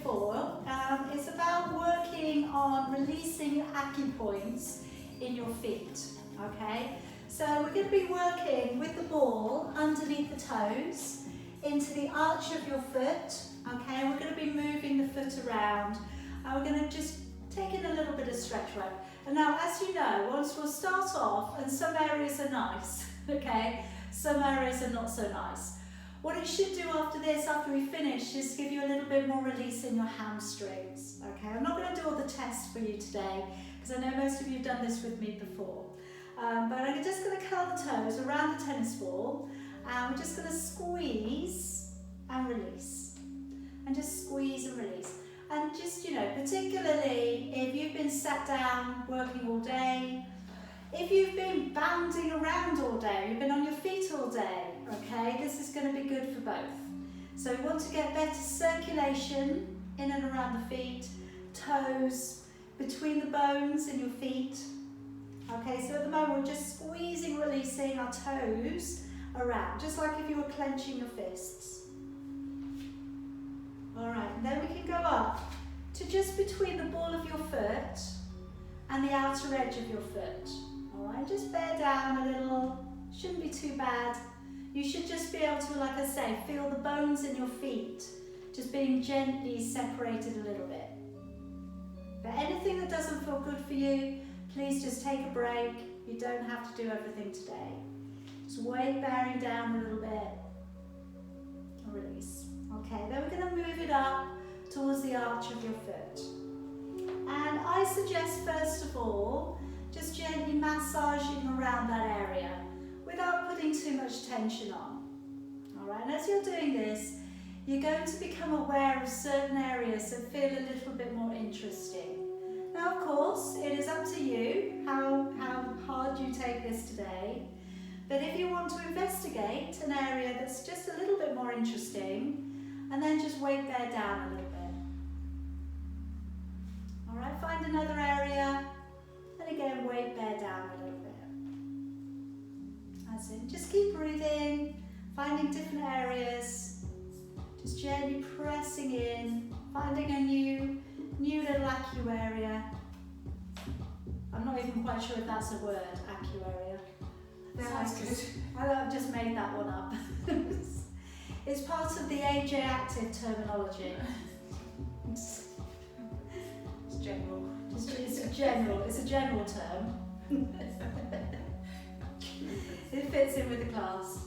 before. It's about working on releasing acupoints in your feet, okay? So we're going to be working with the ball underneath the toes into the arch of your foot, okay? We're going to be moving the foot around and we're going to just take in a little bit of stretch work. And now, as you know, once we'll start off, and some areas are nice, okay? Some areas are not so nice. What it should do after this, after we finish, is give you a little bit more release in your hamstrings, okay? I'm not going to do all the tests for you today, because I know most of you have done this with me before. But I'm just going to curl the toes around the tennis ball, and we're just going to squeeze and release. And just squeeze and release. And just, you know, particularly if you've been sat down working all day, if you've been bounding around all day, you've been on your feet all day, okay, this is going to be good for both. So we want to get better circulation in and around the feet, toes, between the bones in your feet. Okay, so at the moment we're just squeezing, releasing our toes around, just like if you were clenching your fists. Alright, and then we can go up to just between the ball of your foot and the outer edge of your foot. Alright, just bear down a little, shouldn't be too bad. You should just be able to, like I say, feel the bones in your feet just being gently separated a little bit. But anything that doesn't feel good for you, please just take a break. You don't have to do everything today. Just weight bearing down a little bit and release. Okay, then we're going to move it up towards the arch of your foot. And I suggest first of all, just gently massaging around that area without putting too much tension on. Alright, and as you're doing this, you're going to become aware of certain areas that feel a little bit more interesting. Now, of course, it is up to you how hard you take this today. But if you want to investigate an area that's just a little bit more interesting, and then just weight bear down a little bit. Alright, find another area, and again weight bear down a little bit. That's it. Just keep breathing, finding different areas, just gently pressing in, finding a new little acu area. I'm not even quite sure if that's a word, acu area. Sounds good. I've just made that one up. It's part of the Ajactive terminology. It's general. It's a general term. It fits in with the class.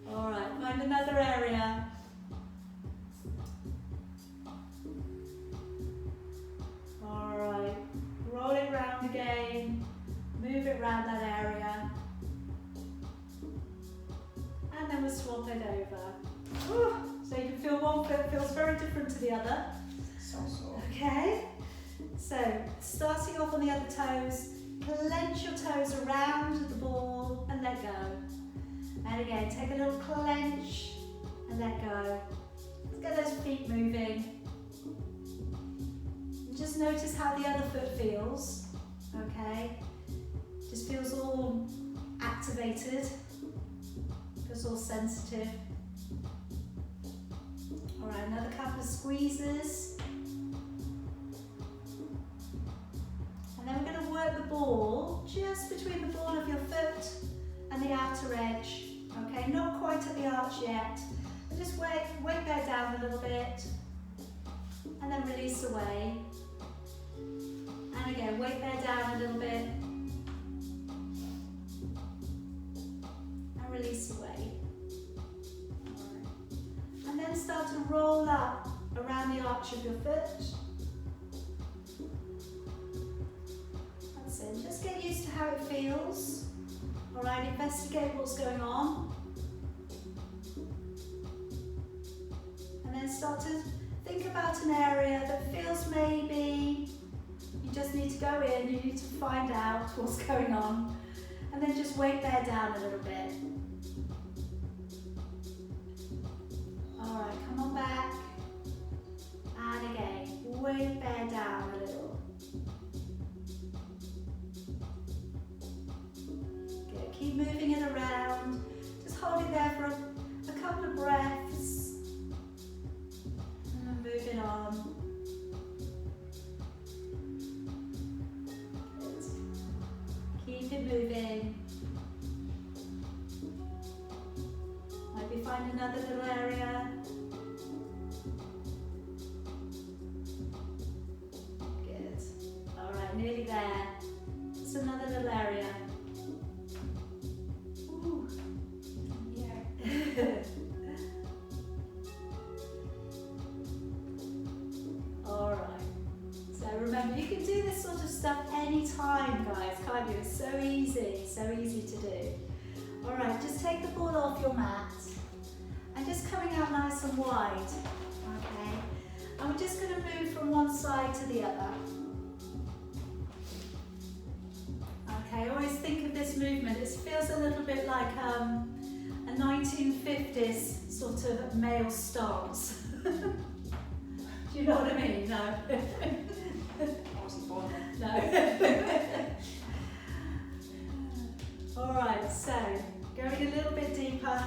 Alright, find another area. Alright, roll it round again, move it round that area. And then we'll swap it over. Whew. So you can feel one foot feels very different to the other. So. Okay. So starting off on the other toes, clench your toes around the ball and let go. And again, take a little clench and let go. Let's get those feet moving. And just notice how the other foot feels. Okay. Just feels all activated. Feels all sensitive. Alright, another couple of squeezes. And then we're going to work the ball just between the ball of your foot and the outer edge. Okay, not quite at the arch yet. But just weight bear down a little bit. And then release away. And again, weight bear down a little bit. Release away. Right. And then start to roll up around the arch of your foot. That's it. Just get used to how it feels. Alright, investigate what's going on. And then start to think about an area that feels maybe you just need to go in, you need to find out what's going on. And then just weight bear down a little bit. Alright, come on back. And again, weight bear down a little. Good, keep moving it around. Just hold it there for a couple of breaths. find another little area. Good. All right, nearly there. Just another little area. Ooh. Yeah. All right. So remember, you can do this sort of stuff anytime, guys, can't you? It's so easy to do. All right, just take the ball off your mat and just coming out nice and wide, okay? And we're just going to move from one side to the other. Okay, always think of this movement. It feels a little bit like a 1950s sort of male stance. Do you know what I mean? No. I wasn't born then. No. All right, so going a little bit deeper.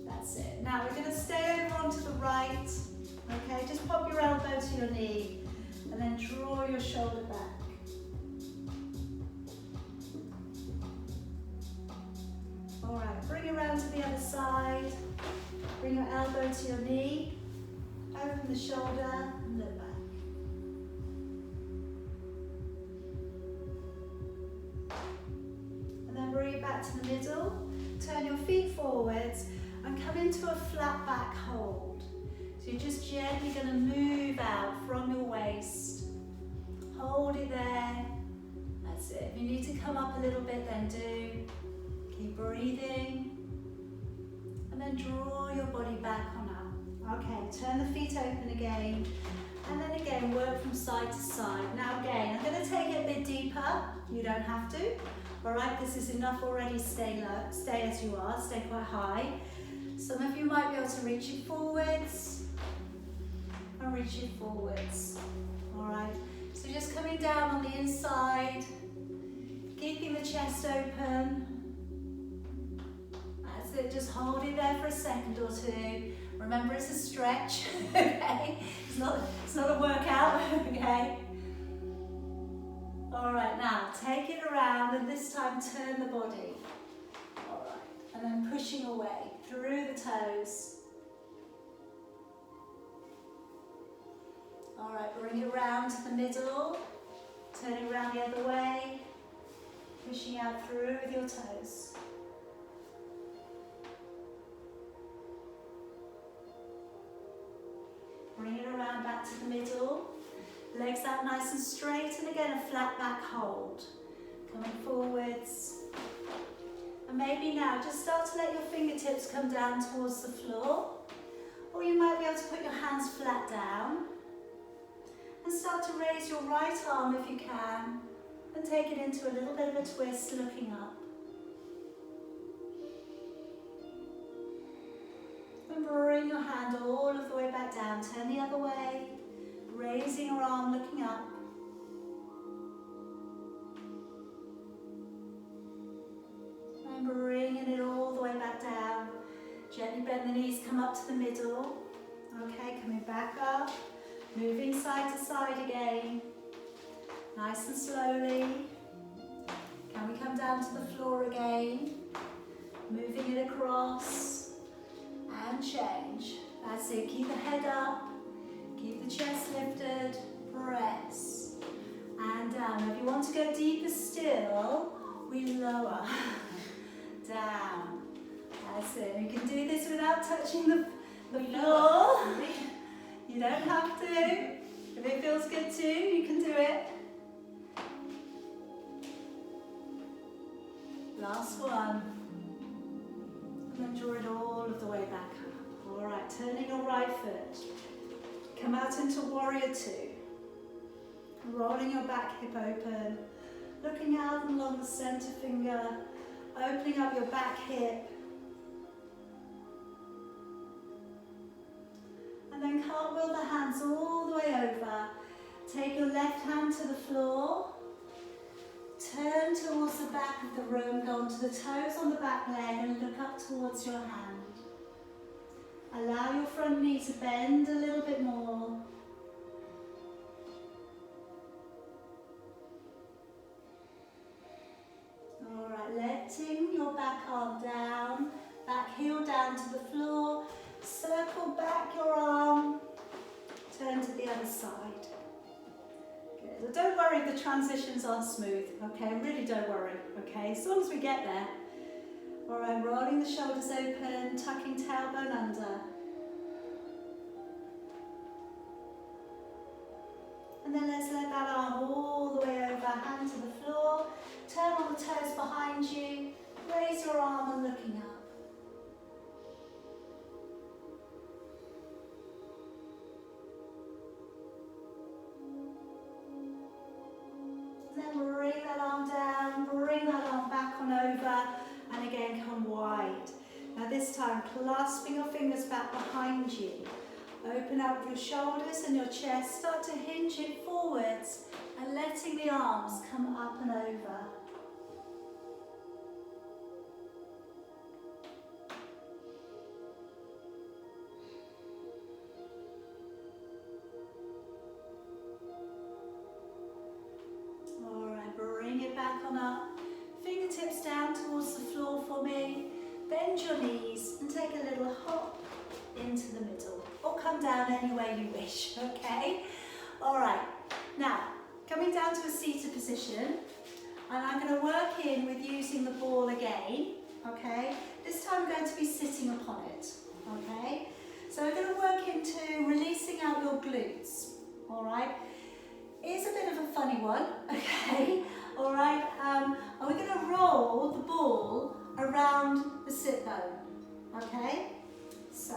That's it. Now we're going to stay over onto the right. Okay, just pop your elbow to your knee and then draw your shoulder back. All right, bring it around to the other side. Bring your elbow to your knee. Open the shoulder and look back. Bring it back to the middle, turn your feet forwards and come into a flat back hold. So you're just gently going to move out from your waist. Hold it there. That's it. If you need to come up a little bit, then do. Keep breathing. And then draw your body back on up. Okay, turn the feet open again. And then again, work from side to side. Now again, I'm going to take it a bit deeper. You don't have to. All right, this is enough already. Stay low, stay as you are, stay quite high. Some of you might be able to reach it forwards and reach it forwards. All right, so just coming down on the inside, keeping the chest open. That's it, just hold it there for a second or two. Remember, it's a stretch, okay? It's not a workout, okay? All right, now take it around and this time turn the body. All right, and then pushing away through the toes. All right, bring it around to the middle, turn it around the other way, pushing out through with your toes. Bring it around back to the middle. Legs out nice and straight, and again a flat back hold. Coming forwards. And maybe now just start to let your fingertips come down towards the floor. Or you might be able to put your hands flat down. And start to raise your right arm if you can. And take it into a little bit of a twist, looking up. And bring your hand all of the way back down. Turn the other way. Raising your arm, looking up. And bringing it all the way back down. Gently bend the knees, come up to the middle. Okay, coming back up. Moving side to side again. Nice and slowly. Can we come down to the floor again? Moving it across. And change. That's it, keep the head up. Keep the chest lifted, press, and down. If you want to go deeper still, we lower, down. That's it. You can do this without touching the floor. You don't have to. If it feels good too, you can do it. Last one. And then draw it all of the way back up. All right, turning your right foot. Come out into warrior two. Rolling your back hip open. Looking out along the center finger. Opening up your back hip. And then cartwheel the hands all the way over. Take your left hand to the floor. Turn towards the back of the room. Go onto the toes on the back leg and look up towards your hand. Allow your front knee to bend a little bit more. All right, letting your back arm down, back heel down. down to the floor, circle back your arm, turn to the other side. Good. Don't worry if the transitions aren't smooth, okay? Really don't worry, okay? As long as we get there. All right, rolling the shoulders open, tucking tailbone under. And then let's let that arm all the way over, hand to the floor, turn on the toes behind you, raise your arm and looking up. Then bring that arm down, bring that arm back on over, and again come wide. Now this time clasping your fingers back behind you. Open up your shoulders and your chest, start to hinge it forwards and letting the arms come up and over. Alright, bring it back on up. Fingertips down towards the floor for me. Bend your knees and take a little hop into the middle. Or come down any way you wish, okay? All right, now, coming down to a seated position, and I'm going to work in with using the ball again, okay? This time I'm going to be sitting upon it, okay? So we're going to work into releasing out your glutes, all right? It's a bit of a funny one, okay? All right, and we're going to roll the ball around the sit bone, okay? So,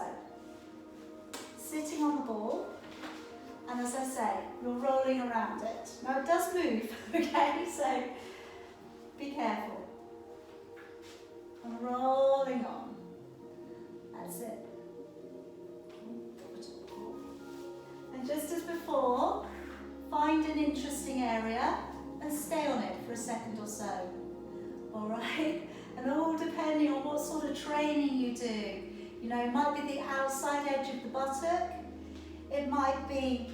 sitting on the ball, and as I say, you're rolling around it. Now it does move, okay, so be careful. And rolling on. That's it. And just as before, find an interesting area and stay on it for a second or so. All right? And all depending on what sort of training you do. You know, it might be the outside edge of the buttock. It might be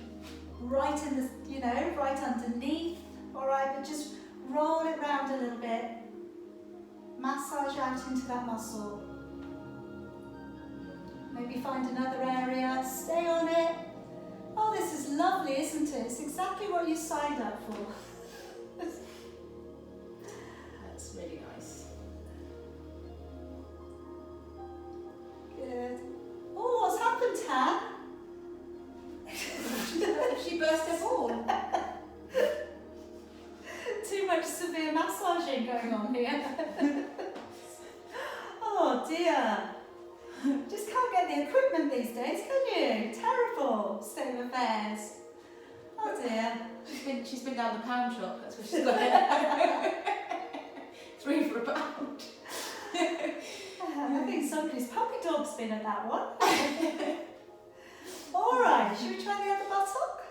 right in the, you know, right underneath. All right, but just roll it round a little bit. Massage out into that muscle. Maybe find another area, stay on it. Oh, this is lovely, isn't it? It's exactly what you signed up for. That's really nice. Good. Oh, what's happened, Tan? She burst her ball. Too much severe massaging going on here. Oh dear. Just can't get the equipment these days, can you? Terrible state of affairs. Oh dear. She's been down the pound shop, that's what she's got. 3 for £1. I think somebody's puppy dog's been at that one. All right, should we try the other buttock?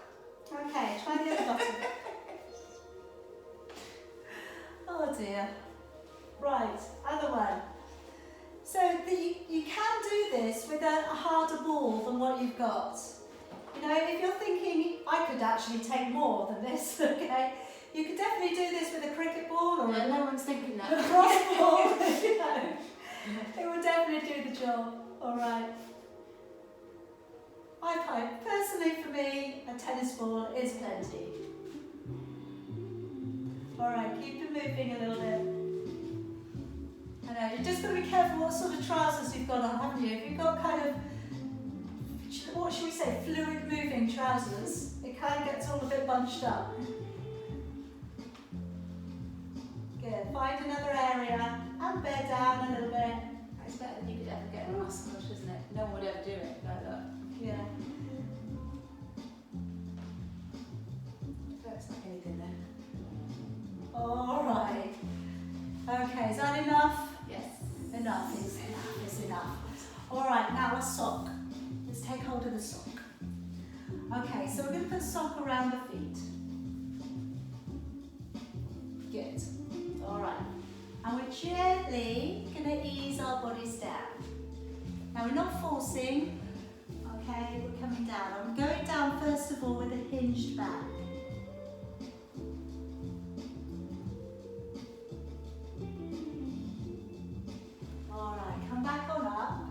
Okay, try the other buttock. Oh dear. Right, other one. So you can do this with a harder ball than what you've got. You know, if you're thinking, I could actually take more than this, okay? You could definitely do this with a cricket ball or Yeah, no one's thinking that. a cross ball, you know. It will definitely do the job. All right. I find, personally for me, a tennis ball is plenty. All right, keep it moving a little bit. I know, you've just got to be careful what sort of trousers you've got on, haven't you? If you've got kind of, what should we say, fluid moving trousers, it kind of gets all a bit bunched up. Good, find another area and bear down a little bit. It's better than you could ever get a massage, isn't it? No one would ever do it like that. Yeah. That's like anything there. All right. Okay, is that enough? Yes. Enough is enough is enough. All right, now a sock. Let's take hold of the sock. Okay, so we're going to put a sock around the feet. Good. All right. And we're gently going to ease our bodies down. Now we're not forcing. Okay, we're coming down. I'm going down first of all with a hinged back. Alright, come back on up.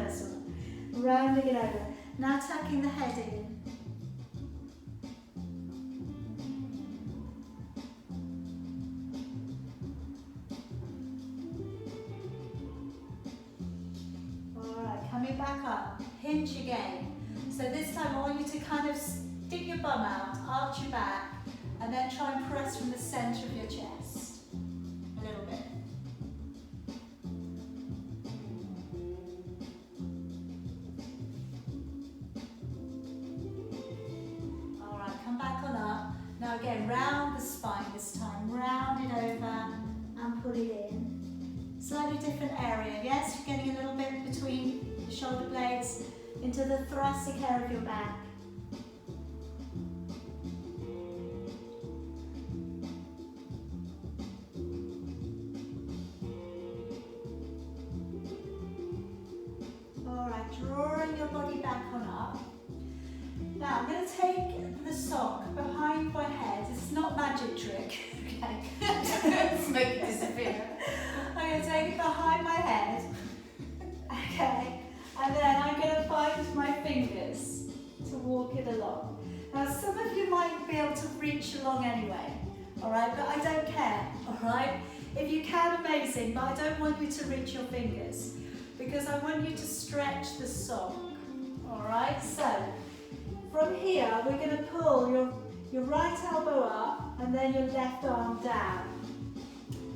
this one. Rounding it over. Now tucking the head in. Alright, coming back up. Hinge again. So this time I want you to kind of stick your bum out, arch your back, and then try and press from the centre of your chest. A little bit. Alright, come back on up. Now again, round the spine this time. Round it over and pull it in. Slightly different area, yes? You're getting a little bit between the shoulder blades into the thoracic area of your back. Alright, drawing your body back on up. Now I'm going to take the sock behind my head. This is not a magic trick, okay? Let's make it disappear. I'm going to take it behind my head, okay? And then I'm going to find my fingers to walk it along. Now some of you might be able to reach along anyway, alright? But I don't care, alright? If you can, amazing, but I don't want you to reach your fingers because I want you to stretch the sock, alright? So, from here, we're going to pull your right elbow up and then your left arm down.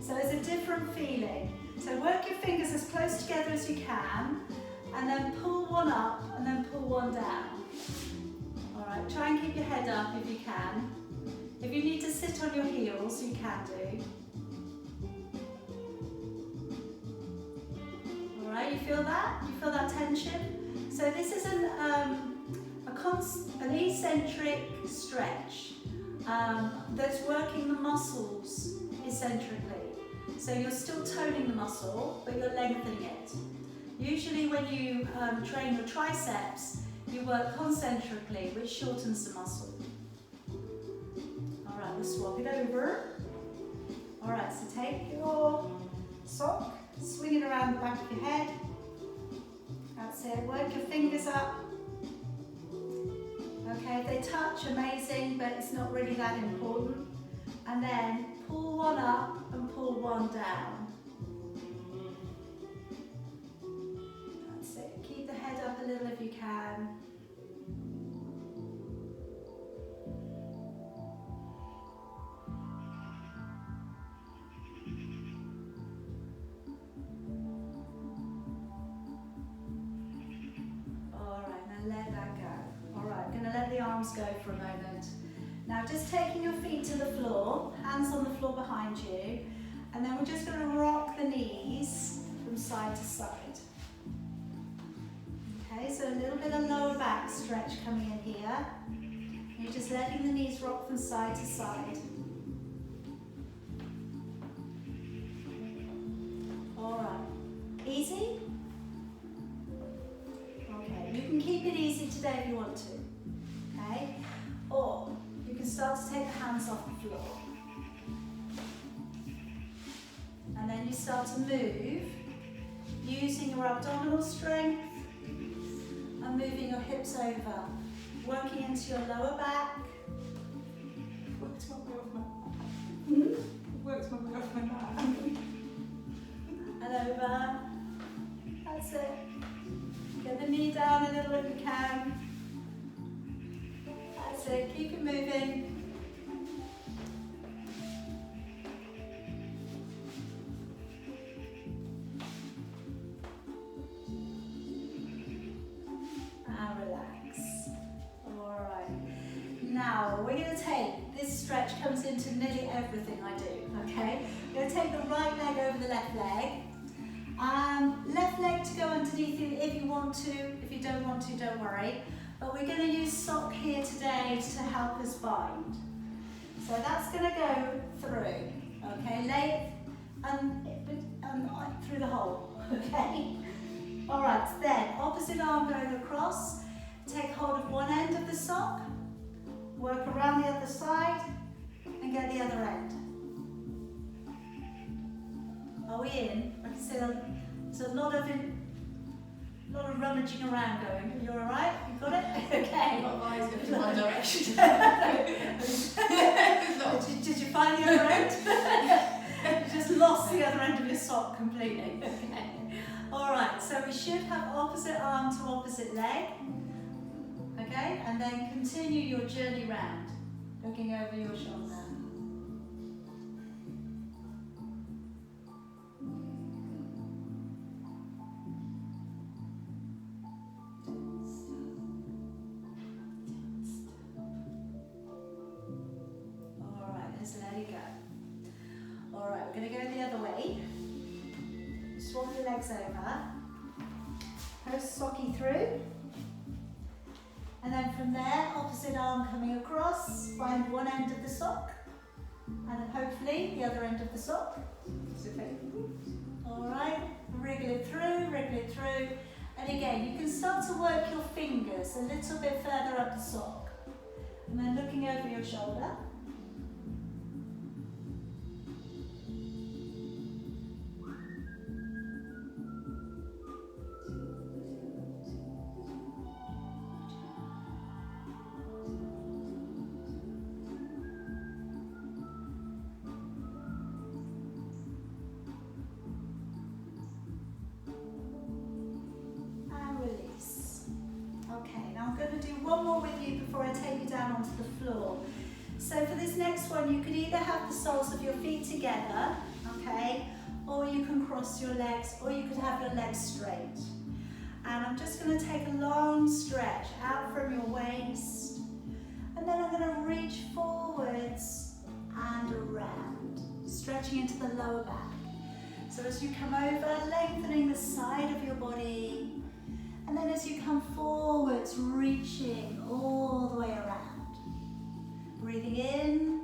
So it's a different feeling. So work your fingers as close together as you can and then pull one up and then pull one down. Alright, try and keep your head up if you can. If you need to sit on your heels, you can do. Alright, you feel that? You feel that tension? So this is an eccentric stretch that's working the muscles eccentrically. So you're still toning the muscle, but you're lengthening it. Usually when you train your triceps, you work concentrically, which shortens the muscle. Alright, we'll swap it over. Alright, so take your sock, swing it around the back of your head. That's it, work your fingers up. Okay, if they touch, amazing, but it's not really that important. And then pull one up and pull one down. That's it. Keep the head up a little if you can. Alright, now let that go. Alright, I'm going to let the arms go for a moment. Now just taking your feet to the floor, hands on the floor behind you, and then we're just going to rock the knees from side to side. Okay, so a little bit of lower back stretch coming in here. You're just letting the knees rock from side to side. Alright, easy? Okay, you can keep it easy today if you want to. Okay, or you can start to take the hands off the floor. And then you start to move using your abdominal strength and moving your hips over, working into your lower back. Works my way off my back. Works my way off my back. And over. That's it. Get the knee down a little if you can. That's it, keep it moving. And relax. Alright. Now we're going to take, this stretch comes into nearly everything I do, okay? We're going to take the right leg over the left leg. Left leg to go underneath you if you want to. If you don't want to, don't worry. But we're going to use sock here today to help us bind. So that's going to go through, okay? Lay it through the hole, okay? All right, then opposite arm going across. Take hold of one end of the sock, work around the other side, and get the other end. Are we in? Like I said, there's a lot of stretching around going. You're all right? You got it? Okay. I've got my eyes going in one direction. Did you find the other end? You just lost the other end of your sock completely. Okay. All right, so we should have opposite arm to opposite leg. Okay, and then continue your journey round, looking over your shoulder. Let it go. All right, we're going to go the other way. Swap your legs over. Post socky through. And then from there, opposite arm coming across. Find one end of the sock. And then hopefully the other end of the sock. All right, wriggle it through, wriggle it through. And again, you can start to work your fingers a little bit further up the sock. And then looking over your shoulder. Before I take you down onto the floor. So for this next one, you could either have the soles of your feet together, okay, or you can cross your legs, or you could have your legs straight. And I'm just going to take a long stretch out from your waist, and then I'm going to reach forwards and around, stretching into the lower back. So as you come over, lengthening the side of your body. And then as you come forwards, reaching all the way around. Breathing in.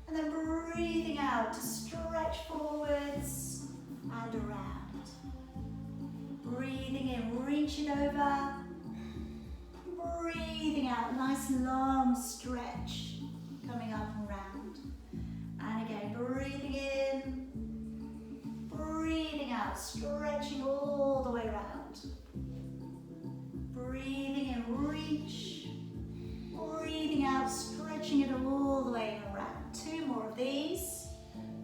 And then breathing out to stretch forwards and around. Breathing in, reach it over. Breathing out, nice long stretch. Coming up and round. And again, breathing in. Breathing out, stretching all the way around. Breathing in, reach. Breathing out, stretching it all the way around. Two more of these.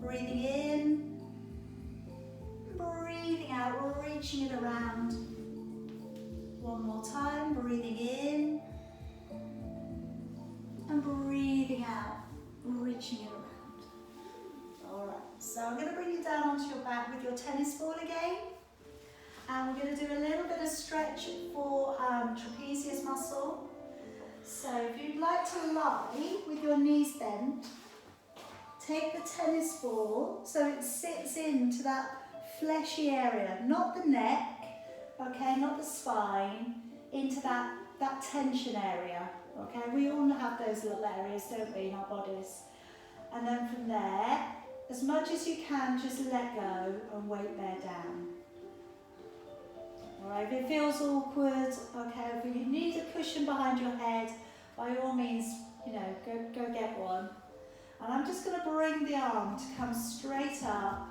Breathing in. Breathing out, reaching it around. One more time, breathing in. And breathing out, reaching it around. Alright, so I'm going to bring you down onto your back with your tennis ball again. And we're going to do a little bit of stretch for trapezius muscle. So if you'd like to lie with your knees bent, take the tennis ball so it sits into that fleshy area, not the neck, okay, not the spine, into that tension area, okay. We all have those little areas, don't we, in our bodies. And then from there, as much as you can, just let go and weight bear down. All right, if it feels awkward, okay, if you need a cushion behind your head, by all means, you know, go get one. And I'm just going to bring the arm to come straight up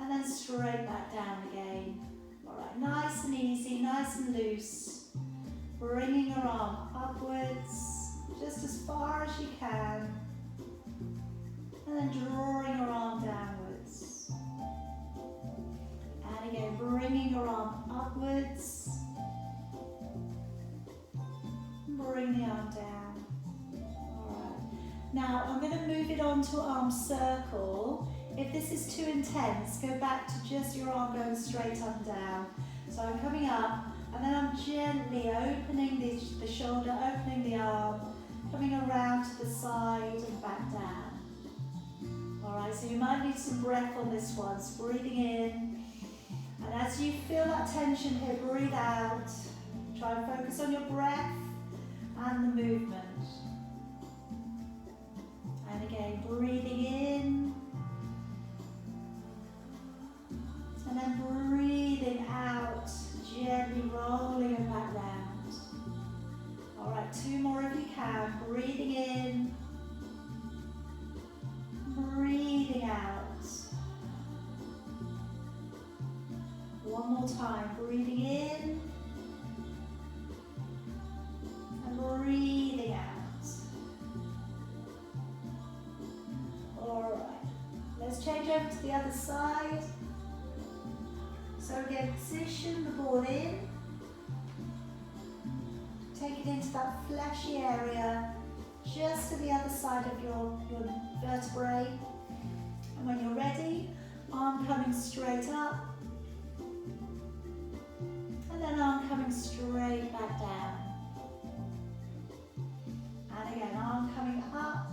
and then straight back down again. All right, nice and easy, nice and loose. Bringing your arm upwards, just as far as you can. And then drawing your arm downwards. And again, bringing your arm upwards. Bring the arm down. Alright. Now, I'm going to move it on to arm circle. If this is too intense, go back to just your arm going straight up and down. So I'm coming up, and then I'm gently opening the shoulder, opening the arm, coming around to the side and back down. Alright, so you might need some breath on this one. So breathing in. And as you feel that tension here, breathe out. Try and focus on your breath and the movement. And again, breathing in. And then breathing out, gently rolling it back round. Alright, two more if you can. Breathing in. Breathing out. to the other side. So again, position the ball in. Take it into that fleshy area, just to the other side of your vertebrae. And when you're ready, arm coming straight up. And then arm coming straight back down. And again, arm coming up.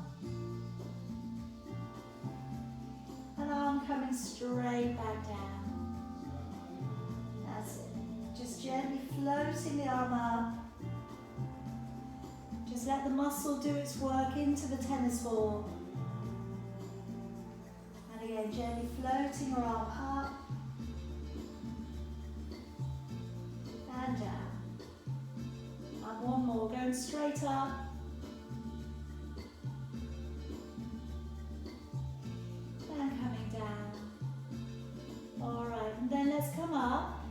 And arm coming straight back down. That's it. Just gently floating the arm up. Just let the muscle do its work into the tennis ball. And again, gently floating your arm up and down. And one more, going straight up. And coming down. Alright, and then let's come up.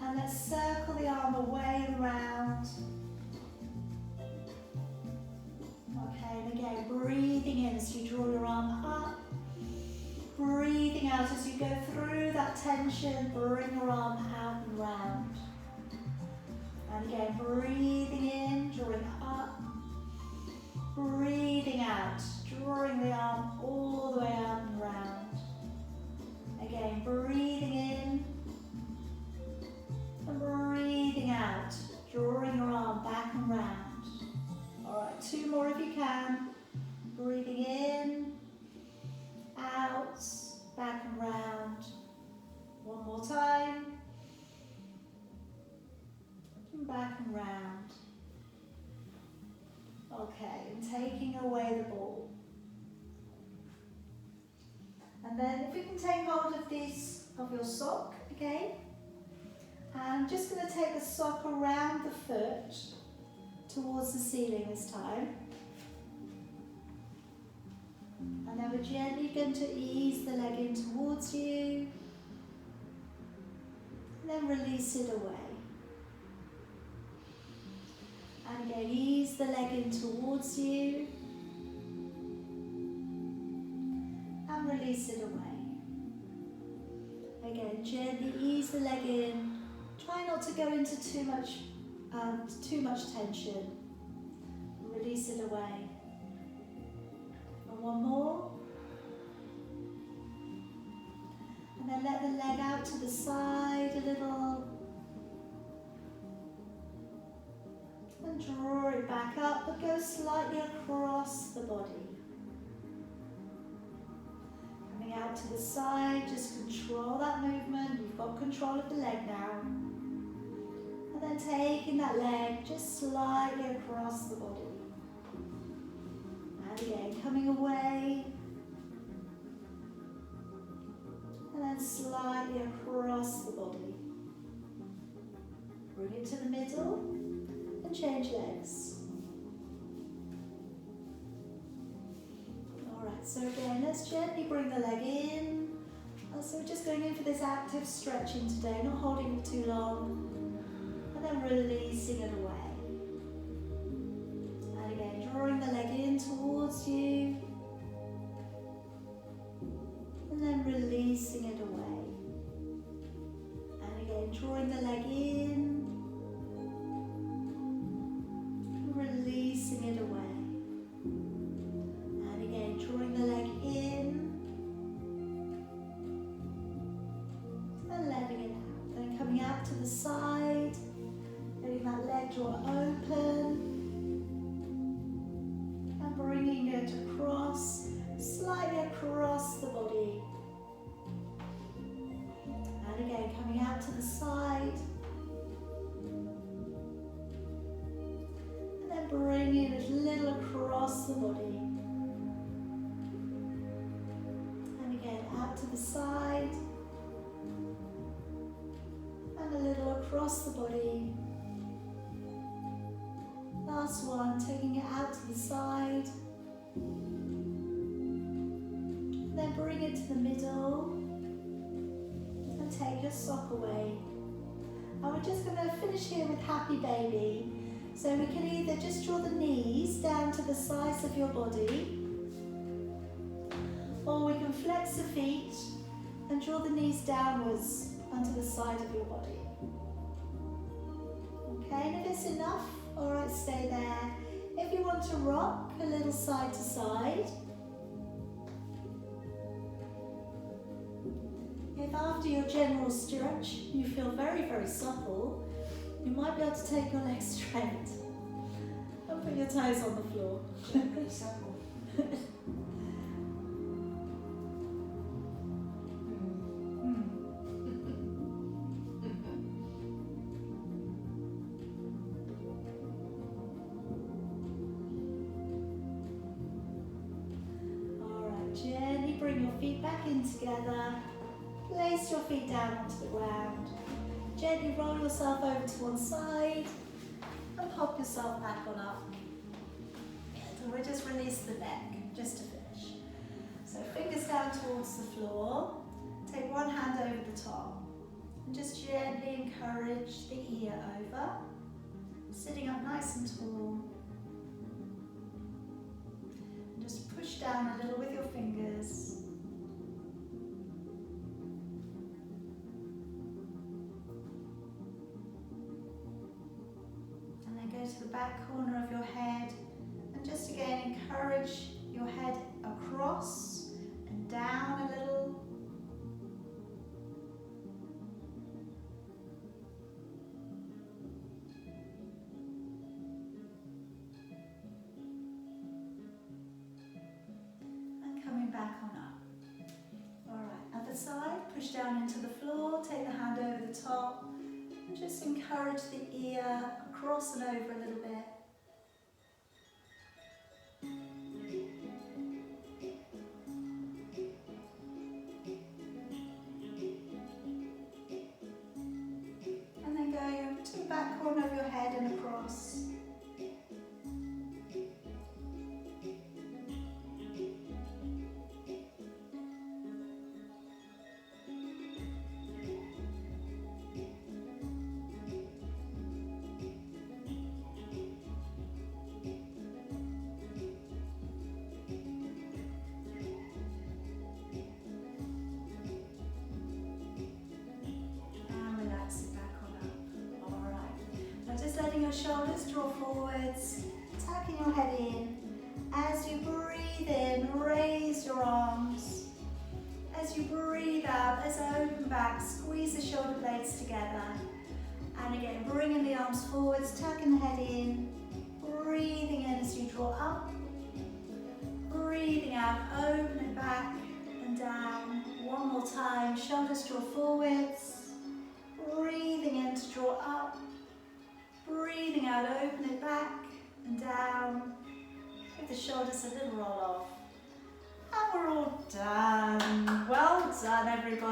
And let's circle the arm away and round. Okay, and again, breathing in as you draw your arm up. Breathing out as you go through that tension, bring your arm out and round. And again, breathing in, drawing up. Breathing out, drawing the arm all the way out and round. Again, breathing in. And breathing out, drawing your arm back and round. Alright, two more if you can. Breathing in, out, back and round. One more time. And back and round. Okay, and taking away the ball. And then if you can take hold of your sock, okay? I'm just going to take the sock around the foot towards the ceiling this time. And then we're gently going to ease the leg in towards you. And then release it away. And again, ease the leg in towards you. And release it away. Again, gently ease the leg in. Try not to go into too much tension. Release it away. And one more. And then let the leg out to the side a little. And draw it back up, but go slightly across the body. Coming out to the side, just control that movement. You've got control of the leg now. And then taking that leg just slightly across the body. And again, coming away. And then slightly across the body. Bring it to the middle and change legs. Alright, so again, let's gently bring the leg in. So we're just going in for this active stretching today, not holding it too long. And then releasing it away. And again, drawing the leg in towards you. And then releasing it away. And again, drawing the leg in. Releasing it away. And again, drawing the leg in. And letting it out. Then coming out to the side. Letting that leg draw open. And bringing it across, slightly across the body. And again, coming out to the side. And then bringing it a little across the body. And again, out to the side. And a little across the body. Last one, taking it out to the side. Then bring it to the middle. And take your sock away. And we're just going to finish here with Happy Baby. So we can either just draw the knees down to the sides of your body. Or we can flex the feet and draw the knees downwards onto the side of your body. Okay, and if it's enough, all right, stay there. If you want to rock a little side to side, if after your general stretch you feel very, very supple, you might be able to take your legs straight and put your toes on the floor. Very supple. Gently bring your feet back in together. Place your feet down onto the ground. Gently roll yourself over to one side and pop yourself back on up. And we'll just release the neck just to finish. So fingers down towards the floor. Take one hand over the top and just gently encourage the ear over. Sitting up nice and tall. Just push down a little with your fingers. And then go to the back corner of your head and just again encourage your head across and down a little. Back on up. Alright, other side, push down into the floor, take the hand over the top, and just encourage the ear across and over a little bit. And then going to the back corner of your head and across. Letting your shoulders draw forwards, tucking your head in. As you breathe in, raise your arms. As you breathe out, let's open back, squeeze the shoulder blades together. And again, bringing the arms forwards, tucking the head in, breathing in as you draw up, breathing out, open it back and down. One more time, shoulders draw forwards, breathing in to draw up, breathing out, open it back and down. Give the shoulders a little roll off. And we're all done. Well done, everybody.